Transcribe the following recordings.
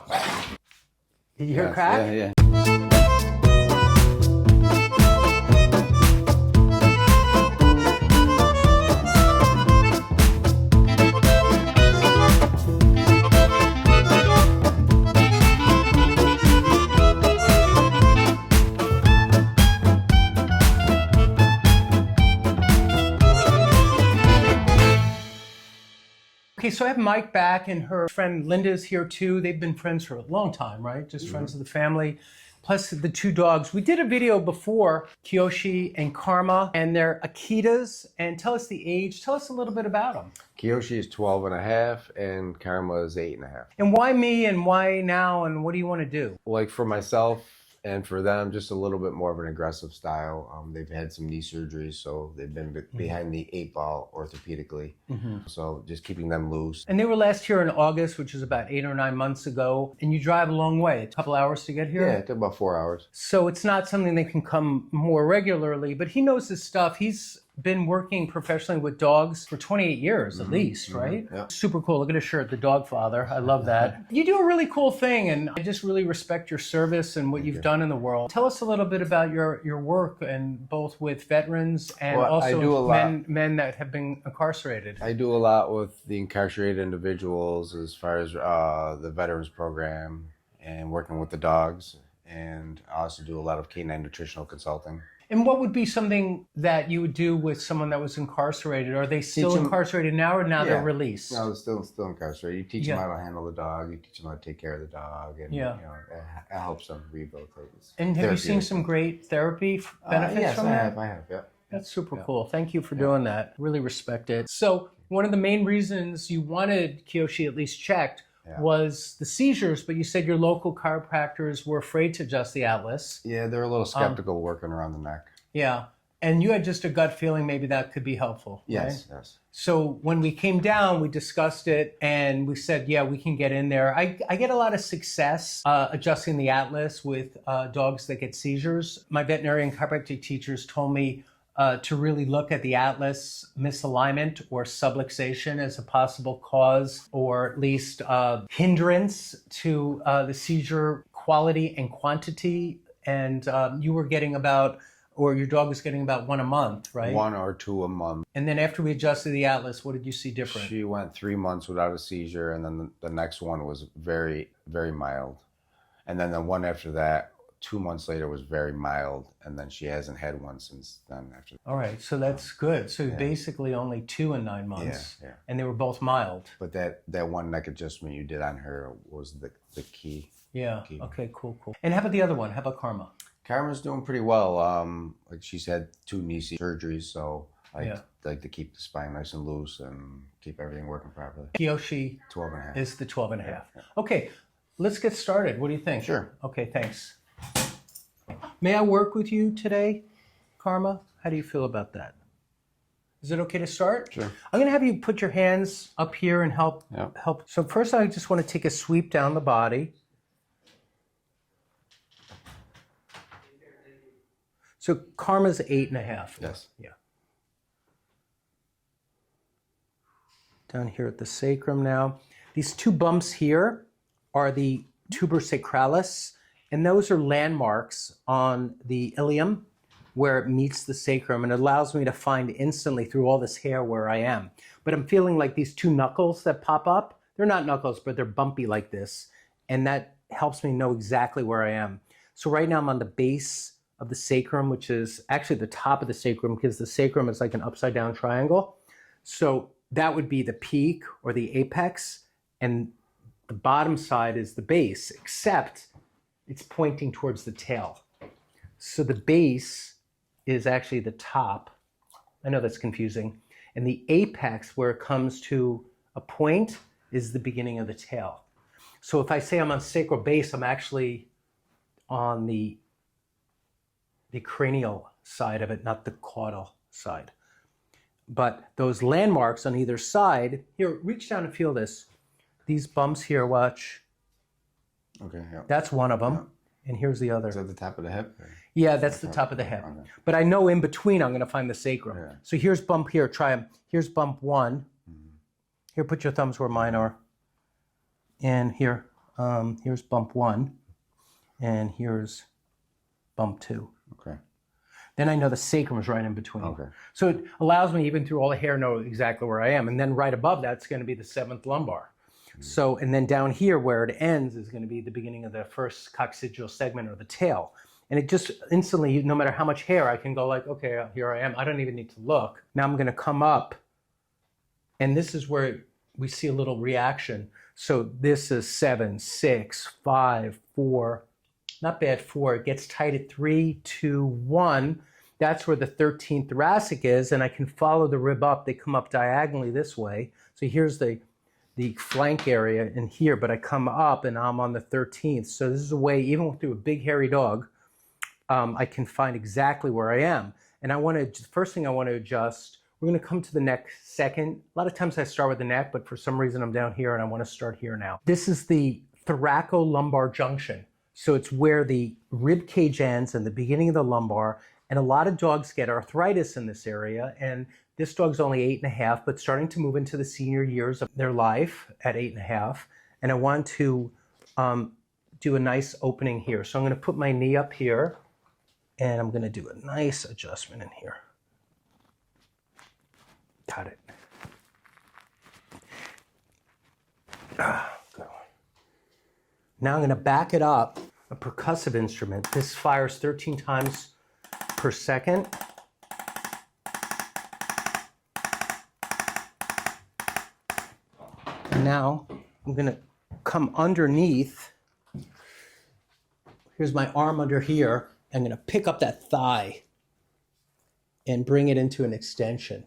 You hear Yes, crack? Yeah. Okay, so I have Mike back and her friend Linda's here too. They've been friends for a long time, right? Just friends of the family. Plus the two dogs. We did a video before, Kiyoshi and Karma, and they're Akitas. And tell us the age. Tell us a little bit about them. Kyoshi is 12 and a half and Karma is 8 and a half. And why me and why now and what do you want to do? Like for myself and for them, just a little bit more of an aggressive style. They've had some knee surgeries, so they've been behind the 8-ball orthopedically. So just keeping them loose. And they were last here in August, which is about 8 or 9 months ago. And you drive a long way, a couple hours to get here? Yeah, it took about 4 hours. So it's not something they can come more regularly, but he knows his stuff. He's been working professionally with dogs for 28 years at least, right? Yeah. Super cool. Look at his shirt, the dog father. I love that. You do a really cool thing, and I just really respect your service and what you've done in the world. Tell us a little bit about your work, and both with veterans and Well, I do a also lot. men that have been incarcerated. I do a lot with the incarcerated individuals as far as the veterans program and working with the dogs. And I also do a lot of canine nutritional consulting. And what would be something that you would do with someone that was incarcerated? Are they still Teach 'em- incarcerated now, or now Yeah. they're released? No, they're still incarcerated. You teach Yeah. them how to handle the dog. You teach them how to take care of the dog, and Yeah. it helps them rehabilitate. And have you seen some great therapy benefits yes, from I that? have. I have. Yeah. That's super cool. Thank you for doing that. Really respect it. So one of the main reasons you wanted Kyoshi at least checked was the seizures, but you said your local chiropractors were afraid to adjust the atlas. Yeah, they're a little skeptical working around the neck. Yeah. And you had just a gut feeling maybe that could be helpful. Yes. Right? Yes. So when we came down, we discussed it and we said, yeah, we can get in there. I get a lot of success adjusting the atlas with dogs that get seizures. My veterinarian chiropractic teachers told me to really look at the atlas misalignment or subluxation as a possible cause, or at least hindrance to the seizure quality and quantity. And you were getting about, or your dog was getting about 1 a month, right? 1 or 2 a month. And then after we adjusted the atlas, what did you see different? She went 3 months without a seizure, and then the next one was very, very mild. And then the one after that, 2 months later, was very mild, and then she hasn't had one since then. After. All right, so that's good. So basically only 2 in 9 months, Yeah. and they were both mild. But that one neck adjustment you did on her was the key. Yeah. Okay. Cool. And how about the other one? How about Karma? Karma's doing pretty well. Like she's had 2 knee surgeries, so I like to keep the spine nice and loose and keep everything working properly. Kyoshi 12 and a half. is the 12 and a half. Okay, let's get started. What do you think? Sure. Okay, thanks. May I work with you today, Karma? How do you feel about that? Is it okay to start? Sure. I'm going to have you put your hands up here and help. So first I just want to take a sweep down the body. So Karma's 8 and a half. Yes. Yeah. Down here at the sacrum now. These 2 bumps here are the tuber sacralis, and those are landmarks on the ilium where it meets the sacrum, and it allows me to find instantly through all this hair where I am. But I'm feeling like these 2 knuckles that pop up, they're not knuckles, but they're bumpy like this, and that helps me know exactly where I am. So right now I'm on the base of the sacrum, which is actually the top of the sacrum, because the sacrum is like an upside down triangle. So that would be the peak or the apex, and the bottom side is the base, except it's pointing towards the tail. So the base is actually the top. I know that's confusing. And the apex, where it comes to a point, is the beginning of the tail. So if I say I'm on sacral base, I'm actually on the cranial side of it, not the caudal side. But those landmarks on either side, here, reach down and feel this. These bumps here, watch. Okay, yeah. That's one of them. And here's the other. Is that the top of the hip? Yeah, that's the top of the hip. Okay. But I know in between I'm going to find the sacrum. Yeah. So here's bump here. Try them. Here's bump 1. Here, put your thumbs where mine are. And here, Here's bump 1, and here's bump 2. Okay. Then I know the sacrum is right in between. Okay. So it allows me, even through all the hair, know exactly where I am. And then right above that's going to be the 7th lumbar. So, and then down here where it ends is going to be the beginning of the first coccygeal segment, or the tail. And it just instantly, no matter how much hair, I can go like, okay, here I am. I don't even need to look. Now I'm going to come up, and this is where we see a little reaction. So this is 7, 6, 5, 4, not bad, 4. It gets tight at 3, 2, 1. That's where the 13th thoracic is, and I can follow the rib up. They come up diagonally this way. So here's the flank area in here, but I come up and I'm on the 13th. So this is a way, even through a big hairy dog, I can find exactly where I am. And I want to, first thing I want to adjust, we're going to come to the neck second. A lot of times I start with the neck, but for some reason I'm down here and I want to start here now. This is the thoracolumbar junction. So it's where the rib cage ends and the beginning of the lumbar. And a lot of dogs get arthritis in this area. And this dog's only 8.5, but starting to move into the senior years of their life at 8.5. And I want to do a nice opening here. So I'm going to put my knee up here, and I'm going to do a nice adjustment in here. Got it. Good. Now I'm going to back it up. A percussive instrument. This fires 13 times per second. And now I'm going to come underneath. Here's my arm under here. I'm going to pick up that thigh and bring it into an extension.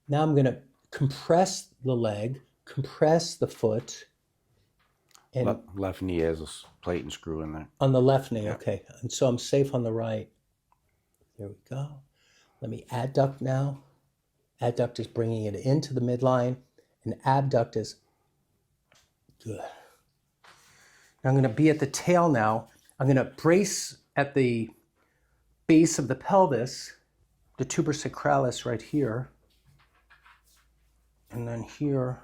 Now I'm going to compress the leg, compress the foot. And left knee has a plate and screw in there. On the left knee, okay. And so I'm safe on the right. There we go. Let me adduct now. Adduct is bringing it into the midline, and abduct is good. Now I'm going to be at the tail now. I'm going to brace at the base of the pelvis, the tuber sacralis right here. And then here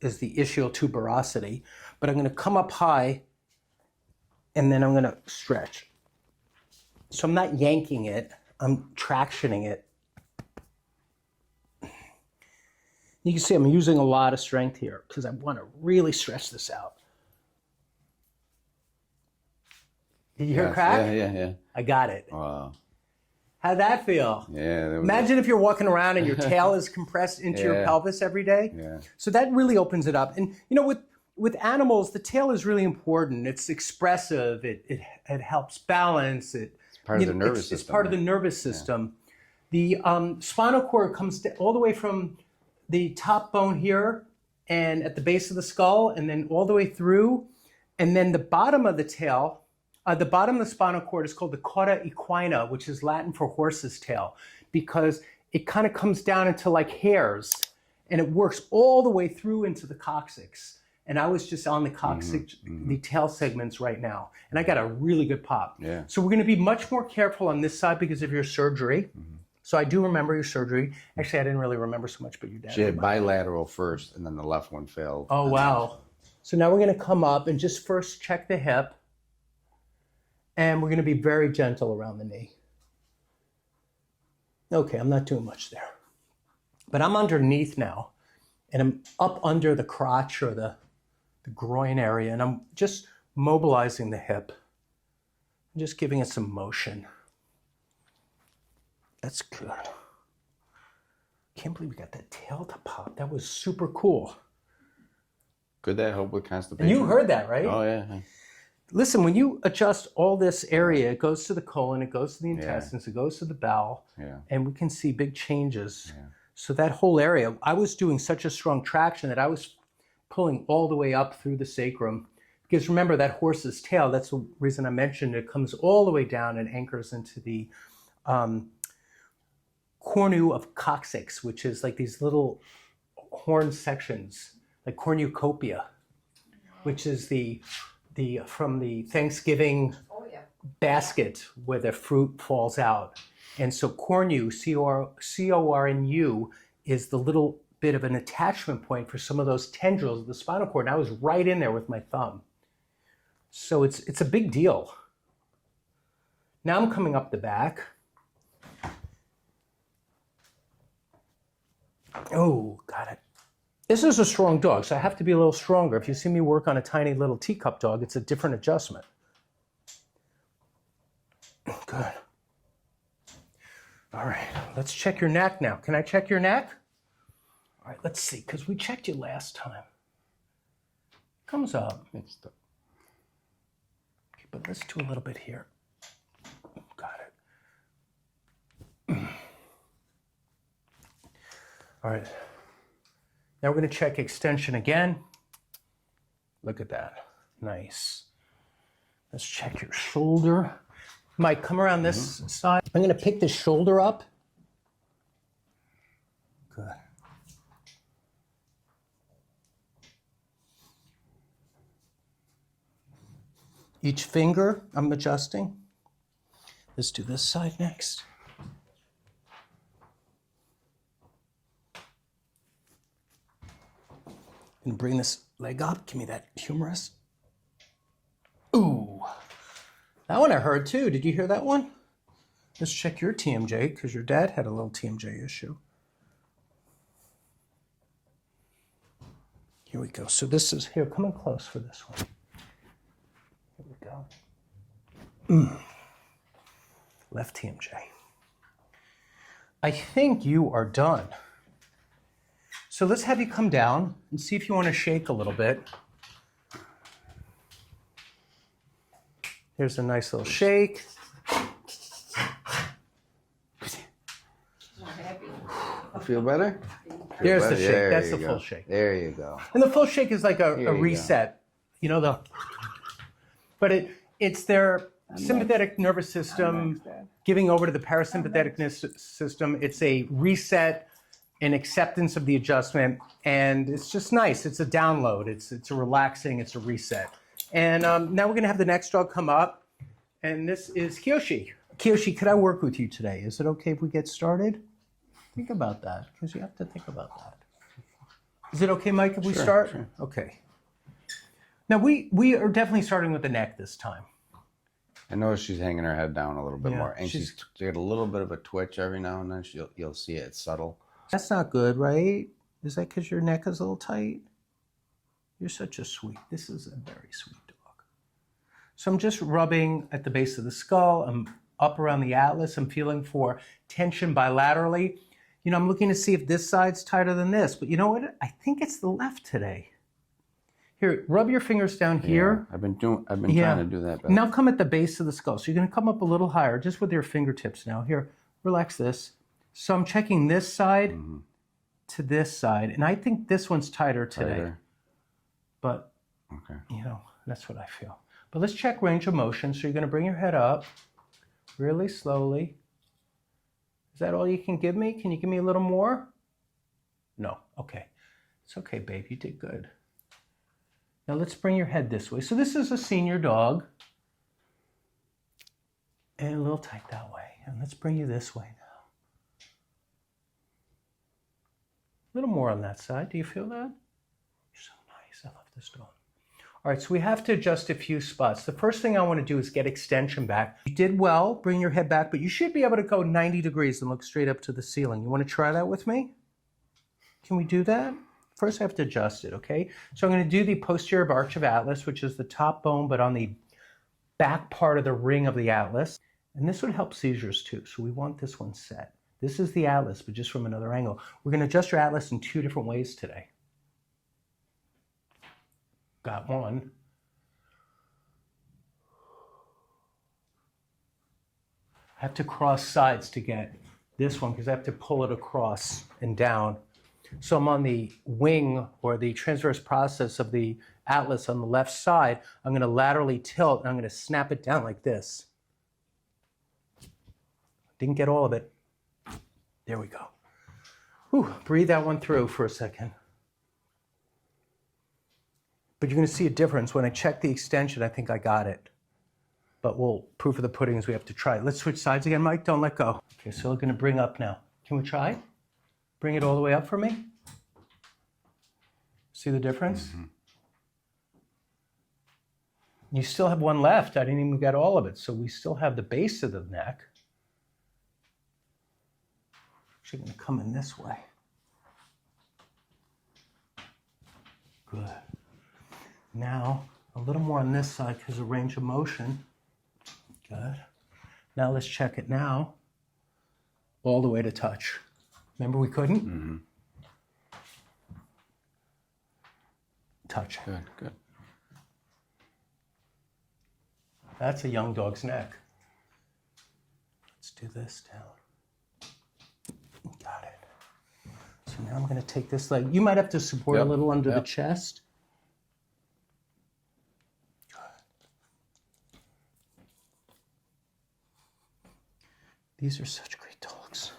is the ischial tuberosity. But I'm going to come up high, and then I'm going to stretch. So I'm not yanking it, I'm tractioning it. You can see I'm using a lot of strength here because I want to really stretch this out. Did you hear a crack? Yeah. I got it. Wow. How'd that feel? Yeah. Imagine if you're walking around and your tail is compressed into your pelvis every day. Yeah. So that really opens it up. And you know, with animals, the tail is really important. It's expressive. It helps balance. It's part of the nervous system. It's part of the nervous system. The spinal cord comes all the way from the top bone here and at the base of the skull, and then all the way through. And then the bottom of the tail, the bottom of the spinal cord is called the cauda equina, which is Latin for horse's tail, because it kind of comes down into like hairs, and it works all the way through into the coccyx. And I was just on the coccyx, the tail segments right now, and I got a really good pop. Yeah. So we're going to be much more careful on this side because of your surgery. So I do remember your surgery. Actually, I didn't really remember so much, but your dad. She had bilateral first, and then the left one failed. Oh, wow. So now we're going to come up and just first check the hip. And we're going to be very gentle around the knee. Okay, I'm not doing much there. But I'm underneath now. And I'm up under the crotch or the groin area. And I'm just mobilizing the hip. I'm just giving it some motion. That's good. Can't believe we got that tail to pop. That was super cool. Could that help with constipation? And you heard that, right? Oh, yeah. Listen, when you adjust all this area, it goes to the colon, it goes to the intestines, it goes to the bowel, and we can see big changes. Yeah. So that whole area, I was doing such a strong traction that I was pulling all the way up through the sacrum. Because remember, that horse's tail, that's the reason I mentioned it, comes all the way down and anchors into the cornu of coccyx, which is like these little horn sections, like cornucopia, which is from the Thanksgiving basket where the fruit falls out. And so cornu, C-O-R-N-U, is the little bit of an attachment point for some of those tendrils of the spinal cord. And I was right in there with my thumb. So it's a big deal. Now I'm coming up the back. Oh, got it. This is a strong dog, so I have to be a little stronger. If you see me work on a tiny little teacup dog, it's a different adjustment. Good. All right, let's check your neck now. Can I check your neck? All right, let's see, because we checked you last time. Comes up. Okay, but let's do a little bit here. Got it. All right. Now we're going to check extension again. Look at that. Nice. Let's check your shoulder. Mike, come around this side. I'm going to pick the shoulder up. Good. Each finger I'm adjusting. Let's do this side next. And bring this leg up. Give me that humerus. Ooh. That one I heard too. Did you hear that one? Let's check your TMJ, because your dad had a little TMJ issue. Here we go. So this is, here, come in close for this one. Here we go. Left TMJ. I think you are done. So let's have you come down and see if you want to shake a little bit. Here's a nice little shake. Feel better? There's the better? shake. There That's you the go. full shake. There you go. And the full shake is like a you reset. You know, but it's their sympathetic nervous system giving over to the parasympathetic system. It's a reset, an acceptance of the adjustment, and it's just nice. It's a download. It's a relaxing. It's a reset. And now we're going to have the next dog come up, and this is Kyoshi. Kyoshi, could I work with you today? Is it okay if we get started? Think about that, because you have to think about that. Is it okay, Mike, if we start? Sure. Okay. Now, we are definitely starting with the neck this time. I notice she's hanging her head down a little bit Yeah, more, and she's got a little bit of a twitch every now and then. You'll see it. It's subtle. That's not good, right? Is that because your neck is a little tight? You're such a sweet. This is a very sweet dog. So I'm just rubbing at the base of the skull. I'm up around the atlas. I'm feeling for tension bilaterally. You know, I'm looking to see if this side's tighter than this, but you know what? I think it's the left today. Here, rub your fingers down here. Yeah, I've been trying to do that better. Now come at the base of the skull. So you're going to come up a little higher, just with your fingertips now. Here, relax this. So I'm checking this side to this side, and I think this one's tighter today. Tighter. But, Okay. you know, that's what I feel. But let's check range of motion. So you're going to bring your head up really slowly. Is that all you can give me? Can you give me a little more? No. Okay. It's okay, babe. You did good. Now let's bring your head this way. So this is a senior dog. And a little tight that way. And let's bring you this way now. A little more on that side. Do you feel that? You're so nice. I love this dog. All right, so we have to adjust a few spots. The first thing I want to do is get extension back. You did well, bring your head back, but you should be able to go 90 degrees and look straight up to the ceiling. You want to try that with me? Can we do that? First I have to adjust it, okay? So I'm going to do the posterior arch of atlas, which is the top bone, but on the back part of the ring of the atlas. And this would help seizures too, so we want this one set. This is the atlas, but just from another angle. We're going to adjust your atlas in 2 different ways today. Got one. I have to cross sides to get this one because I have to pull it across and down. So I'm on the wing or the transverse process of the atlas on the left side. I'm going to laterally tilt and I'm going to snap it down like this. Didn't get all of it. There we go. Whew, breathe that one through for a second. But you're going to see a difference. When I check the extension, I think I got it. But we'll, proof of the pudding is we have to try it. Let's switch sides again, Mike. Don't let go. Okay, so we're going to bring up now. Can we try? Bring it all the way up for me. See the difference? You still have one left. I didn't even get all of it. So we still have the base of the neck. Actually going to come in this way. Good. Now, a little more on this side because of range of motion. Good. Now let's check it now. All the way to touch. Remember we couldn't? Mm-hmm. Touch. Good, good. That's a young dog's neck. Let's do this down. Got it. So now I'm going to take this leg. You might have to support a little under the chest. These are such great dogs.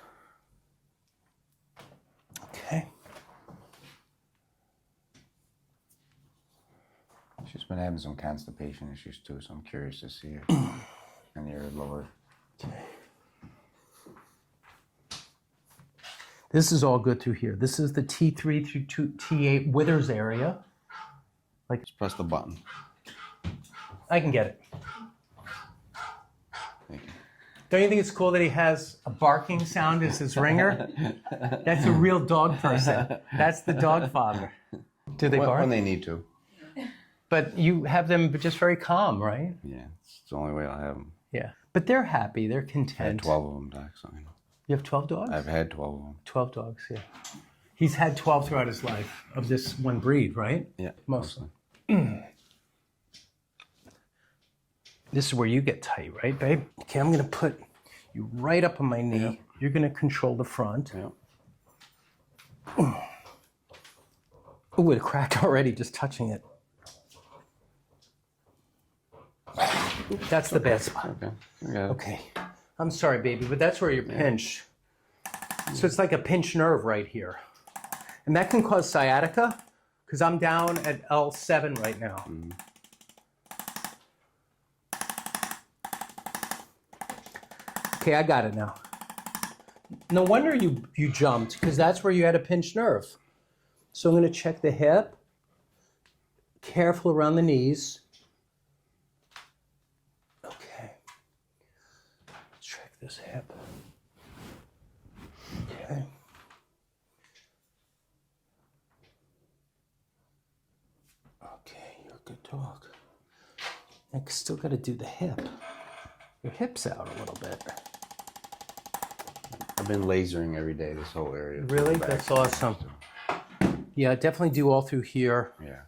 Okay. She's been having some constipation issues too, so I'm curious to see her and your lower. Okay. This is all good through here. This is the T3 through T8 withers area. Like, Just press the button. I can get it. Thank you. Don't you think it's cool that he has a barking sound as his ringer? That's a real dog person. That's the dog father. Do they bark? When they need to. But you have them just very calm, right? Yeah, it's the only way I'll have them. Yeah. But they're happy. They're I had content. 12 of them, Doc, so I know. You have 12 dogs? I've had 12 of them. 12 dogs, yeah. He's had 12 throughout his life of this one breed, right? Yeah, Mostly. This is where you get tight, right, babe? Okay, I'm going to put you right up on my knee. Yep. You're going to control the front. Yeah. Oh, it cracked already just touching it. That's the bad spot. Okay. I got it. Okay. I'm sorry, baby, but that's where you're pinched. So it's like a pinched nerve right here. And that can cause sciatica because I'm down at L7 right now. Mm-hmm. Okay, I got it now. No wonder you jumped because that's where you had a pinched nerve. So I'm going to check the hip. Careful around the knees. Okay. Let's check this hip. Okay. Okay, you're a good dog. I still got to do the hip. Your hip's out a little bit. I've been lasering every day, this whole area. Really? That's awesome. Yeah, definitely do all through here. Yeah.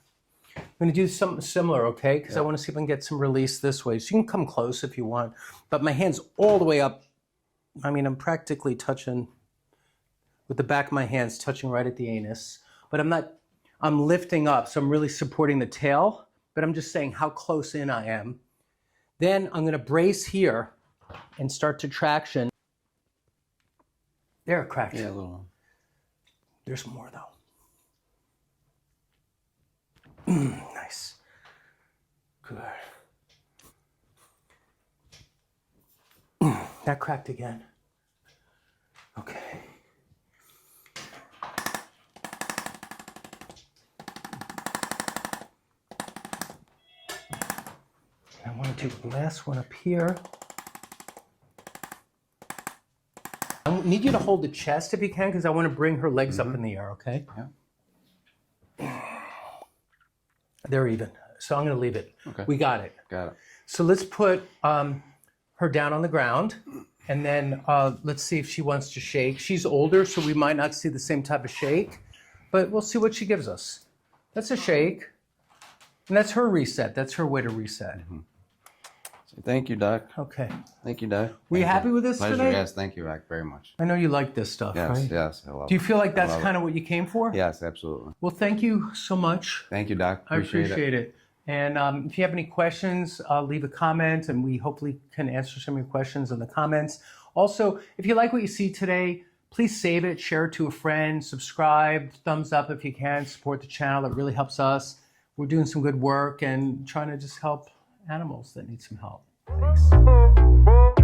I'm going to do something similar, okay? Because I want to see if I can get some release this way. So you can come close if you want. But my hand's all the way up. I mean, I'm practically touching, with the back of my hands touching right at the anus. But I'm lifting up, so I'm really supporting the tail. But I'm just saying how close in I am. Then I'm going to brace here and start to traction. There, cracked. Yeah, a little. There's more, though. Nice. Good. That cracked again. Okay. I want to do the last one up here. I need you to hold the chest if you can, because I want to bring her legs up in the air, okay? Yeah. They're even. So I'm going to leave it. Okay. We got it. Got it. So let's put her down on the ground, and then let's see if she wants to shake. She's older, so we might not see the same type of shake, but we'll see what she gives us. That's a shake, and that's her reset. That's her way to reset. Mm-hmm. So thank you, Doc. Okay. Thank you, Doc. Were you happy with this Pleasure. today? Yes, thank you, Doc, very much. I know you like this stuff, Yes, right? yes. I love Do you it. feel like that's love kind of what you came for? Yes, absolutely. Well, thank you so much. Thank you, Doc. I appreciate it. And if you have any questions, leave a comment, and we hopefully can answer some of your questions in the comments. Also, if you like what you see today, please save it, share it to a friend, subscribe, thumbs up if you can, support the channel. It really helps us. We're doing some good work and trying to just help animals that need some help. Thanks.